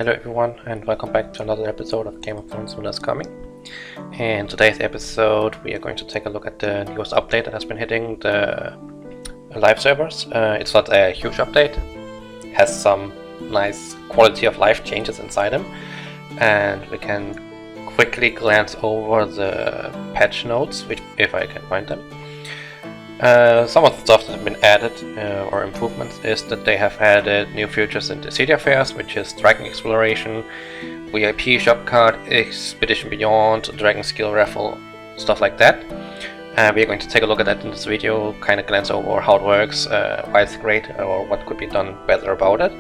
Hello everyone, and welcome back to another episode of Game of Thrones Winter's Coming. In today's episode we are going to take a look at the newest update that has been hitting the live servers. It's not a huge update, it has some nice quality of life changes inside them, and we can quickly glance over the patch notes, which, if I can find them. Some of the stuff that have been added or improvements is that they have added new features in the city affairs, which is dragon exploration, VIP shop card, expedition beyond, dragon skill raffle, stuff like that. We are going to take a look at that in this video, kind of glance over how it works, why it's great, or what could be done better about it.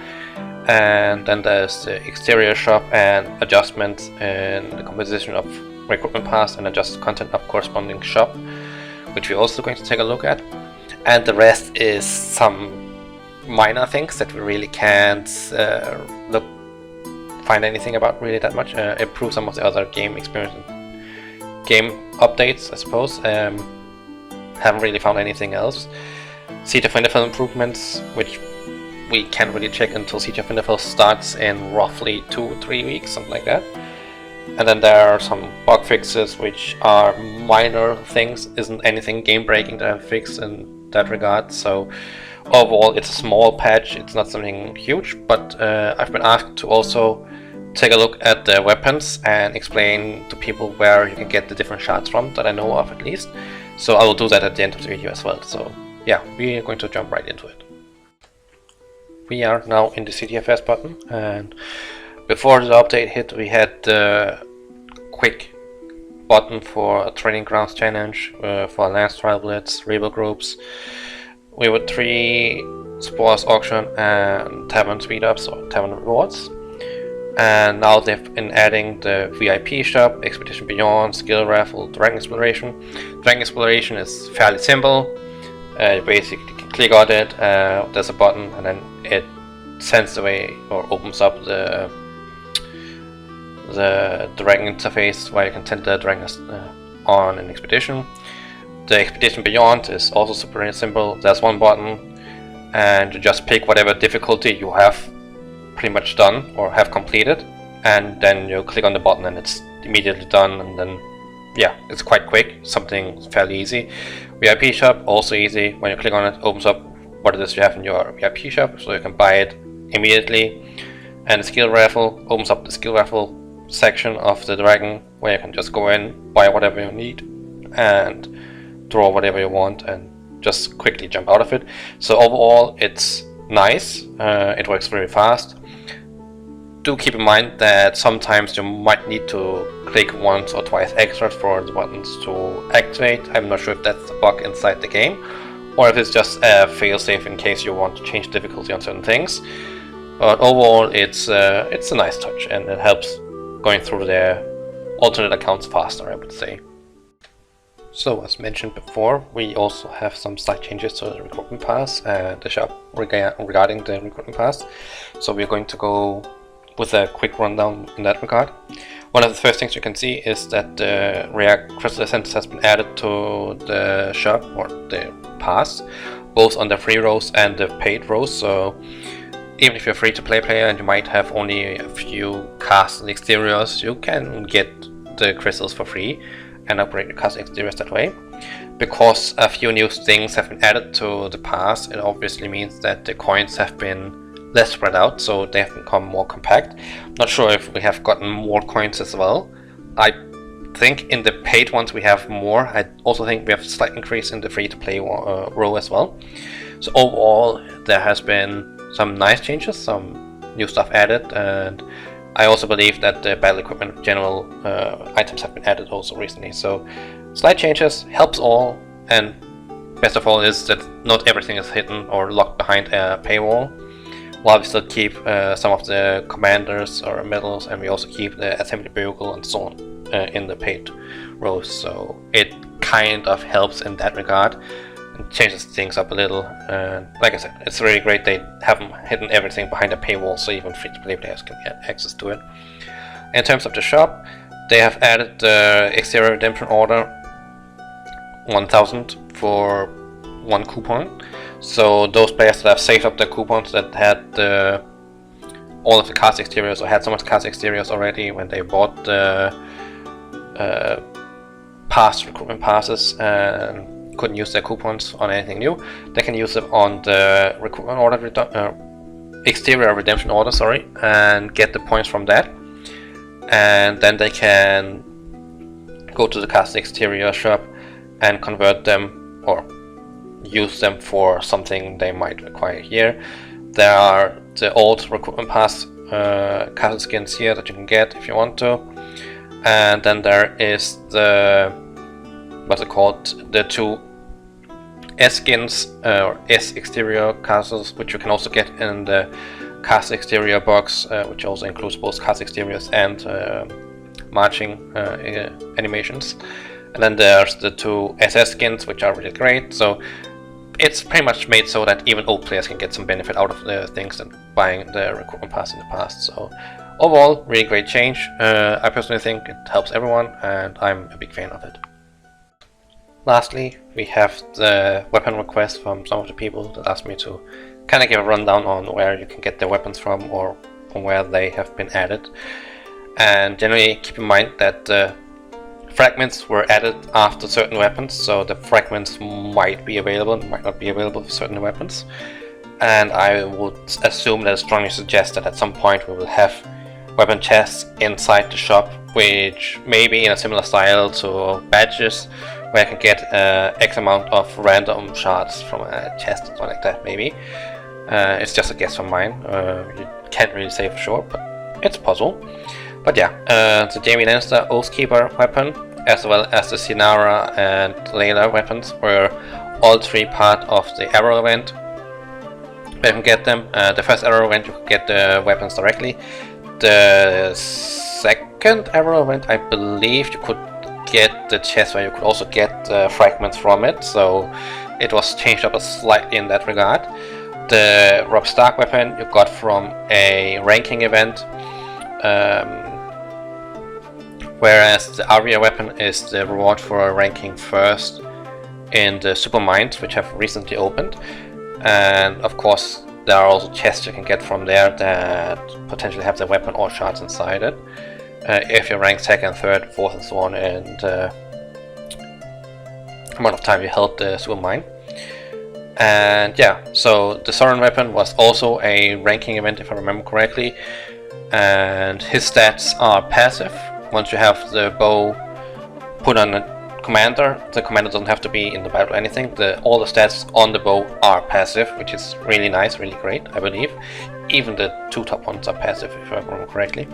And then there's the exterior shop and adjustments in the composition of recruitment pass and adjust content of corresponding shop, which we're also going to take a look at. And the rest is some minor things that we really can't find anything about really that much. Improve some of the other game experience, game updates, I suppose. Haven't really found anything else. Siege of Winterfell improvements, which we can't really check until Siege of Winterfell starts in roughly 2-3 weeks, something like that. And then there are some bug fixes, which are minor things, isn't anything game breaking that I've fixed in that regard. So overall it's a small patch, it's not something huge, but I've been asked to also take a look at the weapons and explain to people where you can get the different shards from, that I know of at least. So I will do that at the end of the video as well. So yeah, we are going to jump right into it. We are now in the City Affairs button, and before the update hit, we had the quick button for a training grounds challenge, for a lance trial blitz, rebel groups. We were 3 spores auction and tavern speed ups or tavern rewards. And now they've been adding the VIP shop, expedition beyond, skill raffle, dragon exploration. Dragon exploration is fairly simple. You basically can click on it, there's a button, and then it sends away or opens up the dragon interface where you can send the dragon on an expedition. The expedition beyond is also super simple. There's one button and you just pick whatever difficulty you have pretty much done or have completed, and then you click on the button and it's immediately done. And then yeah, it's quite quick, something fairly easy. VIP shop, also easy. When you click on it, opens up what it is you have in your VIP shop, so you can buy it immediately. And the skill raffle opens up the skill raffle section of the dragon, where you can just go in, buy whatever you need, and draw whatever you want, and just quickly jump out of it. So overall, it's nice. It works very fast. Do keep in mind that sometimes you might need to click once or twice extra for the buttons to activate. I'm not sure if that's a bug inside the game, or if it's just a failsafe in case you want to change difficulty on certain things. But overall, it's a nice touch, and it helps going through their alternate accounts faster, I would say. So as mentioned before, we also have some slight changes to the recruitment pass and the shop regarding the recruitment pass. So we're going to go with a quick rundown in that regard. One of the first things you can see is that the rare crystal essence has been added to the shop or the pass, both on the free rows and the paid rows. So even if you're a free to play player and you might have only a few castle exteriors, you can get the crystals for free and upgrade your castle exteriors that way. Because a few new things have been added to the pass, it obviously means that the coins have been less spread out, so they have become more compact. Not sure if we have gotten more coins as well. I think in the paid ones we have more. I also think we have a slight increase in the free to play row as well. So overall, there has been some nice changes, some new stuff added, and I also believe that the battle equipment general items have been added also recently. So slight changes, helps all, and best of all is that not everything is hidden or locked behind a paywall, while we still keep some of the commanders or medals, and we also keep the assembly bugle and so on in the paid rows. So it kind of helps in that regard. Changes things up a little, and like I said, it's really great they haven't hidden everything behind a paywall, so even free-to-play players can get access to it. In terms of the shop, they have added the exterior redemption order 1000 for 1 coupon. So those players that have saved up their coupons that had the all of the cast exteriors, or had some of the cast exteriors already when they bought the past recruitment passes and couldn't use their coupons on anything new, they can use them on the recruitment order exterior redemption order, sorry, and get the points from that. And then they can go to the cast exterior shop and convert them or use them for something they might require here. There are the old recruitment pass castle skins here that you can get if you want to, and then there is the, what's it called, the two S skins or S exterior castles, which you can also get in the cast exterior box, which also includes both cast exteriors and marching animations. And then there's the two SS skins, which are really great. So it's pretty much made so that even old players can get some benefit out of the things than buying the recruitment pass in the past. So overall, really great change. I personally think it helps everyone, and I'm a big fan of it. Lastly, we have the weapon request from some of the people that asked me to kind of give a rundown on where you can get their weapons from, or from where they have been added. And generally keep in mind that the fragments were added after certain weapons, so the fragments might be available, might not be available for certain weapons. And I would assume that I strongly suggest that at some point we will have weapon chests inside the shop, which may be in a similar style to badges, where I can get X amount of random shards from a chest or something like that, maybe. It's just a guess from mine. You can't really say for sure, but it's possible. But yeah, the Jaime Lannister Oathkeeper weapon, as well as the Sinara and Layla weapons, were all three part of the Arrow event. You can get them. The first Arrow event you could get the weapons directly. The second Arrow event, I believe you could get the chest where you could also get fragments from it, so it was changed up slightly in that regard. The Robb Stark weapon you got from a ranking event, whereas the Arya weapon is the reward for ranking first in the Super Mines, which have recently opened. And of course there are also chests you can get from there that potentially have the weapon or shards inside it, if you rank second, third, fourth and so on, and amount of time you held the Super Mine. And yeah, so the Sorin weapon was also a ranking event if I remember correctly, and his stats are passive. Once you have the bow put on a commander, the commander doesn't have to be in the battle or anything. All the stats on the bow are passive, which is really nice, really great, I believe. Even the two top ones are passive if I remember correctly,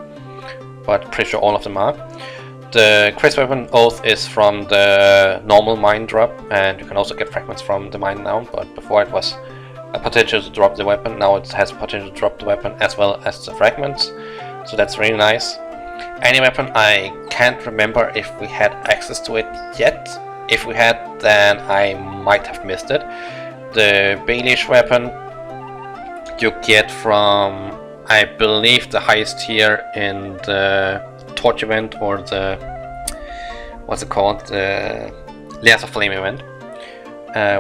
but pretty sure all of them are. The Chris weapon Oath is from the normal mine drop, and you can also get fragments from the mine now, but before it was a potential to drop the weapon. Now it has potential to drop the weapon as well as the fragments, so that's really nice. Any weapon, I can't remember if we had access to it yet. If we had, then I might have missed it. The Baelish weapon you get from, I believe, the highest tier in the Torch event, or the, what's it called, the Layers of Flame event,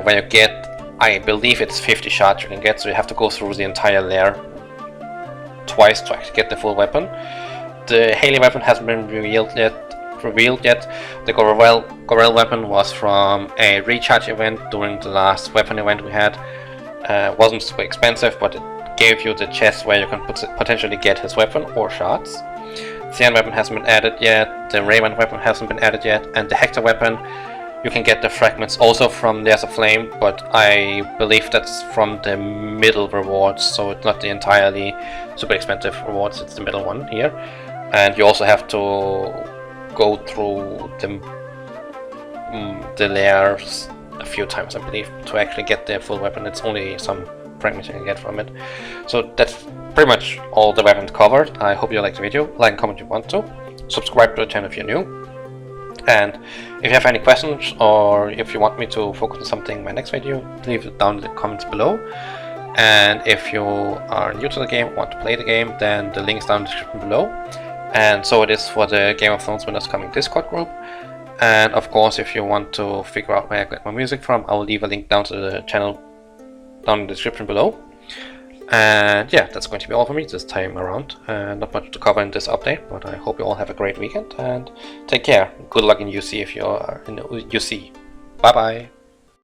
where you get, I believe it's 50 shards you can get, so you have to go through the entire layer twice to actually get the full weapon. The Haley weapon hasn't been revealed yet. The Gorel weapon was from a recharge event during the last weapon event we had. Wasn't super expensive, but it gave you the chest where you can potentially get his weapon or shards. Theon weapon hasn't been added yet, the Raven weapon hasn't been added yet, and the Hector weapon, you can get the fragments also from Layers of Flame, but I believe that's from the middle rewards, so it's not the entirely super expensive rewards, it's the middle one here. And you also have to go through the layers a few times, I believe, to actually get the full weapon. It's only some fragments you can get from it. So that's pretty much all the weapons covered. I hope you liked the video. Like and comment if you want to. Subscribe to the channel if you're new. And if you have any questions, or if you want me to focus on something in my next video, leave it down in the comments below. And if you are new to the game, want to play the game, then the link's down in the description below. And so it is for the Game of Thrones Winners Coming Discord group. And of course, if you want to figure out where I get my music from, I will leave a link down to the channel down in the description below. And yeah, that's going to be all for me this time around. Not much to cover in this update, but I hope you all have a great weekend and take care. Good luck in UC if you're in UC. Bye bye.